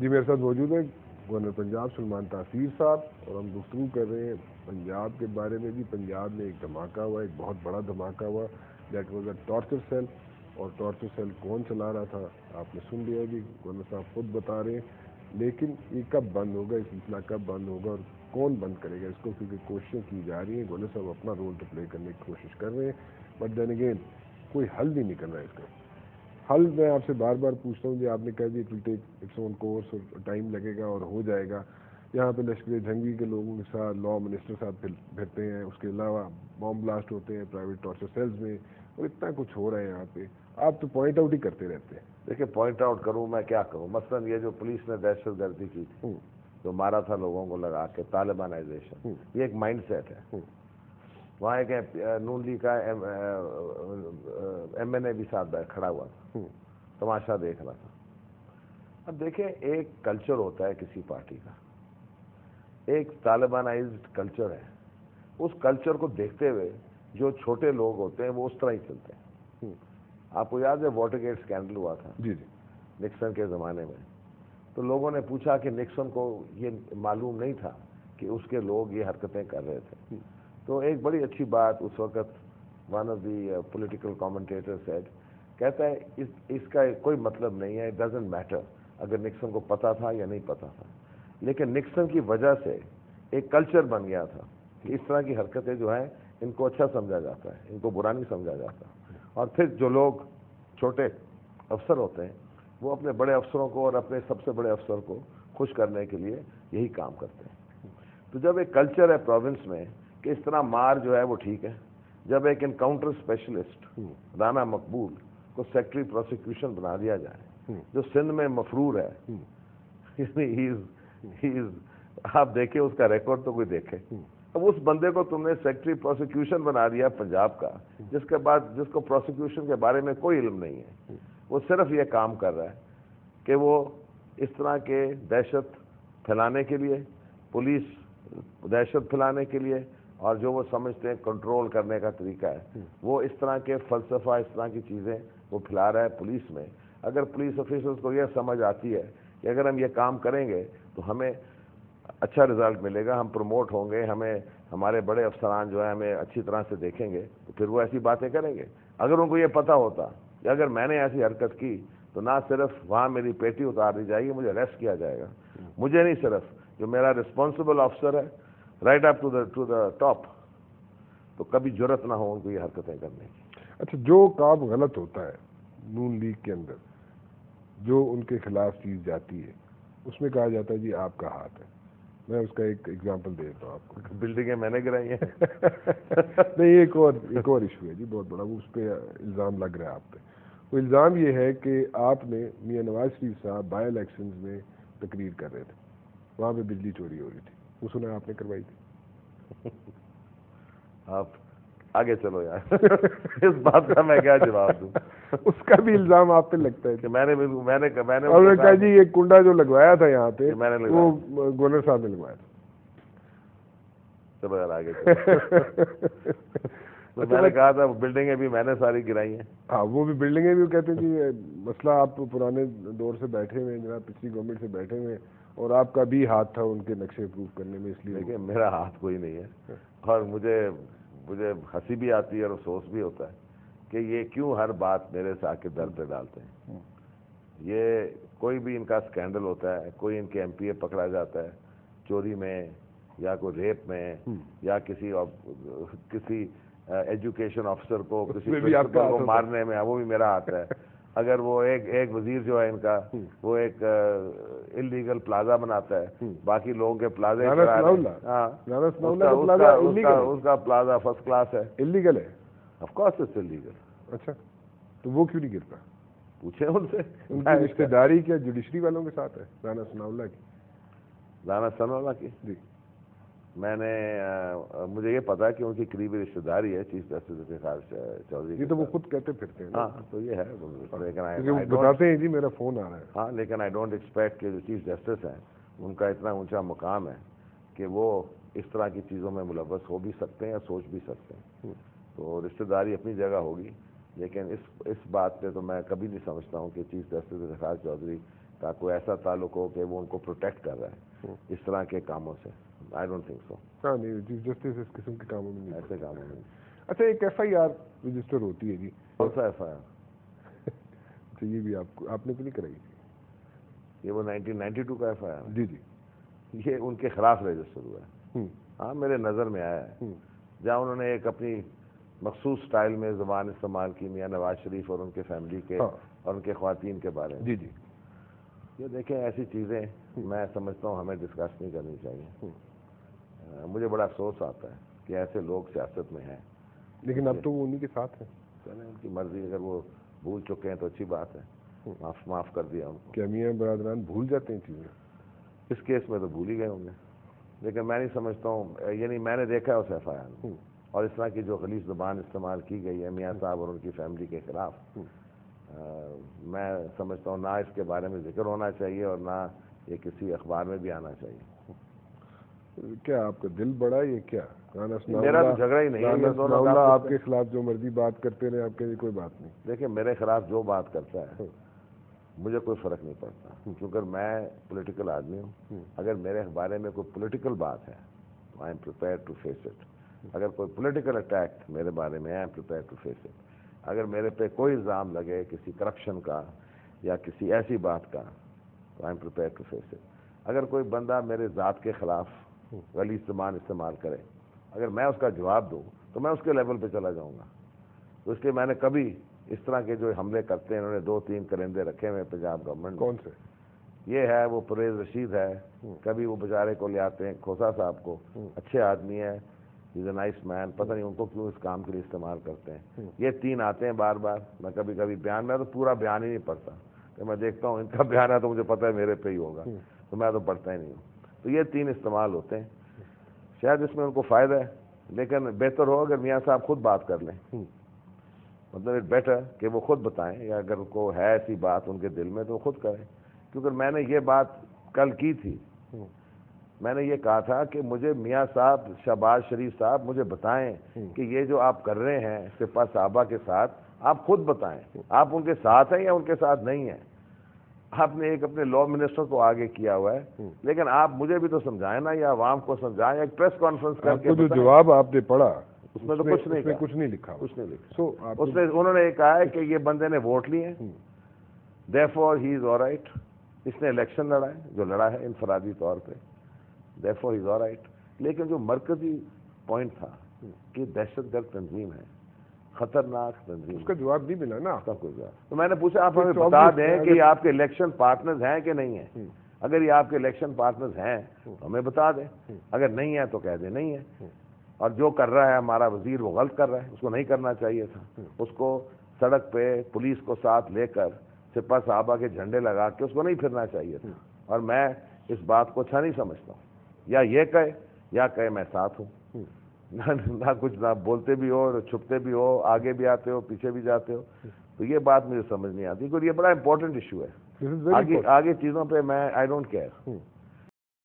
جی میرے ساتھ موجود ہیں گورنر پنجاب سلمان تاثیر صاحب، اور ہم گفتگو کر رہے ہیں پنجاب کے بارے میں. بھی پنجاب میں ایک دھماکہ ہوا، ایک بہت بڑا دھماکہ ہوا، that was a torture cell. اور ٹارچر سیل کون چلا رہا تھا آپ نے سن لیا جی، گورنر صاحب خود بتا رہے ہیں. لیکن یہ کب بند ہوگا، یہ سلسلہ کب بند ہوگا اور کون بند کرے گا اس کو، کیونکہ کوششیں کی جا رہی ہیں. گورنر صاحب اپنا رول تو پلے کرنے کی کوشش کر رہے ہیں، بٹ دین اگین کوئی حل نہیں نکل رہا ہے اس کا. حل میں آپ سے بار بار پوچھتا ہوں جی، آپ نے کہا جی it will take its own course اور ٹائم لگے گا اور ہو جائے گا. یہاں پہ لشکر جنگی کے لوگوں کے ساتھ لا منسٹر صاحب پھرتے ہیں، اس کے علاوہ بام بلاسٹ ہوتے ہیں پرائیویٹ ٹارچر سیلز میں، اور اتنا کچھ ہو رہا ہے یہاں پہ. آپ تو پوائنٹ آؤٹ ہی کرتے رہتے ہیں. دیکھیں پوائنٹ آؤٹ کروں میں کیا کروں، مثلاً یہ جو پولیس نے دہشت گردی کی تھی، جو مارا تھا لوگوں کو لگا کے، طالبانائزیشن، یہ ایک مائنڈ سیٹ ہے. وہاں ایک نون لیگ کا ایم این اے بھی ساتھ کھڑا ہوا تھا، تماشا دیکھ رہا تھا. اب دیکھیں ایک کلچر ہوتا ہے کسی پارٹی کا، ایک طالبانائزڈ کلچر ہے. اس کلچر کو دیکھتے ہوئے جو چھوٹے لوگ ہوتے ہیں وہ اس طرح ہی چلتے ہیں. آپ کو یاد ہے واٹر گیٹ اسکینڈل ہوا تھا جی جی نکسن کے زمانے میں، تو لوگوں نے پوچھا کہ نکسن کو یہ معلوم نہیں تھا کہ اس کے لوگ یہ حرکتیں کر رہے تھے. تو ایک بڑی اچھی بات اس وقت one of the political commentator said, کہتا ہے اس کا کوئی مطلب نہیں ہے، اٹ ڈزنٹ میٹر اگر نکسن کو پتا تھا یا نہیں پتا تھا. لیکن نکسن کی وجہ سے ایک کلچر بن گیا تھا کہ اس طرح کی حرکتیں جو ہیں ان کو اچھا سمجھا جاتا ہے، ان کو برا نہیں سمجھا جاتا. اور پھر جو لوگ چھوٹے افسر ہوتے ہیں وہ اپنے بڑے افسروں کو اور اپنے سب سے بڑے افسر کو خوش کرنے کے لیے یہی کام کرتے ہیں. تو جب ایک کلچر ہے پروونس میں کہ اس طرح مار جو ہے وہ ٹھیک ہے، جب ایک انکاؤنٹر اسپیشلسٹ رانا مقبول کو سیکٹری پروسیکیوشن بنا دیا جائے جو سندھ میں مفرور ہے، آپ دیکھیں اس کا ریکارڈ تو کوئی دیکھے. اب اس بندے کو تم نے سیکٹری پروسیکیوشن بنا دیا پنجاب کا، جس کو پروسیکیوشن کے بارے میں کوئی علم نہیں ہے. وہ صرف یہ کام کر رہا ہے کہ وہ اس طرح کے دہشت پھیلانے کے لیے، پولیس دہشت پھیلانے کے لیے، اور جو وہ سمجھتے ہیں کنٹرول کرنے کا طریقہ ہے، وہ اس طرح کے فلسفہ، اس طرح کی چیزیں وہ پھیلا رہا ہے پولیس میں. اگر پولیس آفیسرز کو یہ سمجھ آتی ہے کہ اگر ہم یہ کام کریں گے تو ہمیں اچھا رزلٹ ملے گا، ہم پروموٹ ہوں گے، ہمیں ہمارے بڑے افسران جو ہیں ہمیں اچھی طرح سے دیکھیں گے، تو پھر وہ ایسی باتیں کریں گے. اگر ان کو یہ پتہ ہوتا کہ اگر میں نے ایسی حرکت کی تو نہ صرف وہاں میری پیٹی اتار دی جائے گی، مجھے اریسٹ کیا جائے گا، مجھے نہیں صرف جو میرا رسپانسبل آفسر ہے right up to the top, تو کبھی جرت نہ ہو ان کو یہ حرکتیں کرنے کی. اچھا، جو کام غلط ہوتا ہے نون لیگ کے اندر، جو ان کے خلاف چیز جاتی ہے، اس میں کہا جاتا ہے جی آپ کا ہاتھ ہے. میں اس کا ایک ایگزامپل دے دیتا ہوں آپ کو. بلڈنگیں میں نے گرائی ہیں. نہیں، ایک اور ایشو ہے جی بہت بڑا، وہ اس پہ الزام لگ رہا ہے آپ پہ. وہ الزام یہ ہے کہ آپ نے میاں نواز شریف صاحب بائی الیکشنز میں تقریر کر رہے تھے، وہاں پہ بجلی چوری ہو رہی تھی، وہ سنا آپ نے کروائی تھی. آپ آگے چلو یار. اس بات کا میں کیا جواب دوں. اس کا بھی الزام آپ پہ لگتا ہے کہ میں نے کہا جی یہ کنڈا جو لگوایا تھا یہاں پہ میں نے وہ گورنر صاحب نے لگوایا تھا. چلو یار آگے میں نے کہا تھا بلڈنگیں بھی میں نے ساری گرائی ہیں. ہاں، وہ بھی بلڈنگیں بھی کہتے ہیں جی مسئلہ آپ پرانے دور سے بیٹھے ہوئے ہیں جناب، پچھلی گورنمنٹ سے بیٹھے ہوئے ہیں، اور آپ کا بھی ہاتھ تھا ان کے نقشے اپروو کرنے میں. اس لیے دیکھیں میرا ہاتھ کوئی نہیں ہے، اور مجھے ہنسی بھی آتی ہے اور افسوس بھی ہوتا ہے کہ یہ کیوں ہر بات میرے سے آ کے در پہ ڈالتے ہیں. یہ کوئی بھی ان کا اسکینڈل ہوتا ہے، کوئی ان کے ایم پی اے پکڑا جاتا ہے چوری میں یا کوئی ریپ میں یا کسی ایجوکیشن افسر کو، کسی پرنسپل کو مارنے میں، وہ بھی میرا ہاتھ ہے. اگر وہ ایک وزیر جو ہے ان کا، وہ ایک انلیگل پلازا بناتا ہے، باقی لوگوں کے پلازے اس کا پلازا فرسٹ کلاس ہے. انلیگل ہے؟ Of course it's illegal. اچھا، تو وہ کیوں نہیں گرتا؟ پوچھیں ان سے. ان کی رشتے داری کیا جوڈیشری والوں کے ساتھ ہے؟ رانا ثناء اللہ کی؟ جی مجھے یہ پتا ہے کہ ان کی قریبی رشتے داری ہے چیف جسٹس افتخار چودھری. یہ تو وہ خود کہتے پھرتے ہیں. ہاں تو یہ ہے، بتاتے ہیں جی میرا فون آ رہا ہے. ہاں لیکن آئی ڈونٹ ایکسپیکٹ کہ جو چیف جسٹس ہیں ان کا اتنا اونچا مقام ہے کہ وہ اس طرح کی چیزوں میں ملوث ہو بھی سکتے ہیں یا سوچ بھی سکتے ہیں. تو رشتے داری اپنی جگہ ہوگی، لیکن اس بات پہ تو میں کبھی نہیں سمجھتا ہوں کہ چیف جسٹس افتخار چودھری کا کوئی ایسا تعلق ہو کہ وہ ان کو پروٹیکٹ کر رہا ہے اس طرح کے کاموں سے. I don't think so. ہاں نہیں، چیف جسٹس اس قسم کے کاموں میں نہیں. ایسے کاموں میں. اچھا، ایک ایف آئی آر رجسٹر ہوتی ہے جی. کون سا ایف آئی آر؟ اچھا، یہ بھی آپ نے تو نہیں کرائی تھی؟ یہ وہ 1992 کا ایف آئی آر. جی جی. یہ ان کے خلاف رجسٹر ہوا ہے. ہاں میرے نظر میں آیا ہے جہاں انہوں نے ایک اپنی مخصوص سٹائل میں زبان استعمال کی میاں نواز شریف اور ان کے فیملی کے اور ان کے خواتین کے بارے میں. جی جی. یہ دیکھیں ایسی چیزیں میں سمجھتا ہوں ہمیں ڈسکس نہیں کرنی چاہیے. مجھے بڑا افسوس آتا ہے کہ ایسے لوگ سیاست میں ہیں. لیکن اب تو وہ انہی کے ساتھ ہیں. چلیں ان کی مرضی، اگر وہ بھول چکے ہیں تو اچھی بات ہے. معاف کر دیا ان کو. کیا میاں برادران بھول جاتے ہیں چیزیں؟ اس کیس میں تو بھول ہی گئے ہوں گے. لیکن میں نہیں سمجھتا ہوں، یعنی میں نے دیکھا ہے اس ایف آئی آر میں، اور اس طرح کی جو غلیظ زبان استعمال کی گئی ہے میاں صاحب اور ان کی فیملی کے خلاف، میں سمجھتا ہوں نہ اس کے بارے میں ذکر ہونا چاہیے اور نہ یہ کسی اخبار میں بھی آنا چاہیے. کیا آپ کا دل بڑا ہے یہ کیا؟ میرا تو جھگڑا ہی نہیں ہے. آپ کے خلاف جو مرضی بات کرتے رہے، آپ کے لیے کوئی بات نہیں. دیکھیں میرے خلاف جو بات کرتا ہے مجھے کوئی فرق نہیں پڑتا، کیونکہ میں پولیٹیکل آدمی ہوں. اگر میرے بارے میں کوئی پولیٹیکل بات ہے تو I am prepare to face it. اگر کوئی پولیٹیکل اٹیک میرے بارے میں، I am prepare to face it. اگر میرے پہ کوئی الزام لگے کسی کرپشن کا یا کسی ایسی بات کا تو I am prepare to face it. اگر کوئی بندہ میرے ذات کے خلاف غلیظ زبان استعمال کرے، اگر میں اس کا جواب دوں تو میں اس کے لیول پہ چلا جاؤں گا. تو اس لیے میں نے کبھی اس طرح کے جو حملے کرتے ہیں، انہوں نے 2-3 کرندے رکھے ہوئے پنجاب گورنمنٹ. کون سے؟ یہ ہے وہ پرویز رشید ہے. کبھی وہ بیچارے کو لے آتے ہیں کھوسا صاحب کو، اچھے آدمی ہے، از اے نائس مین. پتہ نہیں ان کو کیوں اس کام کے لیے استعمال کرتے ہیں. یہ 3 آتے ہیں بار بار. میں کبھی کبھی بیان میں تو پورا بیان ہی نہیں پڑھتا، کہ میں دیکھتا ہوں ان کا بیان ہے تو مجھے پتہ ہے میرے پہ ہی ہوگا، تو میں تو پڑھتا ہی نہیں ہوں. تو یہ 3 استعمال ہوتے ہیں. شاید اس میں ان کو فائدہ ہے، لیکن بہتر ہو اگر میاں صاحب خود بات کر لیں. مطلب اٹ بیٹر کہ وہ خود بتائیں، یا اگر ان کو ہے ایسی بات ان کے دل میں تو وہ خود کریں. کیونکہ میں نے یہ بات کل کی تھی، میں نے یہ کہا تھا کہ مجھے میاں صاحب شہباز شریف صاحب مجھے بتائیں کہ یہ جو آپ کر رہے ہیں سپاہ صحابہ کے ساتھ، آپ خود بتائیں آپ ان کے ساتھ ہیں یا ان کے ساتھ نہیں ہیں. آپ نے ایک اپنے لا منسٹر کو آگے کیا ہوا ہے، لیکن آپ مجھے بھی تو سمجھائیں نا، یا عوام کو سمجھائیں. ایک پریس کانفرنس کر کے جو جواب آپ نے پڑھا اس میں تو کچھ نہیں لکھا. انہوں نے یہ کہا ہے کہ یہ بندے نے ووٹ لیے ہیں، therefore he is all right. اس نے الیکشن لڑا ہے، جو لڑا ہے انفرادی طور پہ، therefore he is all right. لیکن جو مرکزی پوائنٹ تھا کہ دہشت گرد تنظیم ہے، خطرناک تنظیم، اس کا جواب نہیں ملا نا. تو میں نے پوچھا آپ ہمیں بتا دیں کہ یہ آپ کے الیکشن پارٹنرز ہیں کہ نہیں ہیں. اگر یہ آپ کے الیکشن پارٹنرز ہیں تو ہمیں بتا دیں، اگر نہیں ہے تو کہہ دیں نہیں ہے. اور جو کر رہا ہے ہمارا وزیر وہ غلط کر رہا ہے، اس کو نہیں کرنا چاہیے تھا. اس کو سڑک پہ پولیس کو ساتھ لے کر سپاہ صحابہ کے جھنڈے لگا کے اس کو نہیں پھرنا چاہیے تھا. اور میں اس بات کو اچھا نہیں سمجھتا ہوں. یا یہ کہے یا کہے میں ساتھ ہوں، نہ کچھ نہ بولتے بھی ہو، چھپتے بھی ہو، آگے بھی آتے ہو، پیچھے بھی جاتے ہو. تو یہ بات مجھے سمجھ نہیں آتی، کیونکہ یہ بڑا امپورٹنٹ ایشو ہے. آگے چیزوں پہ میں آئی ڈونٹ کیئر.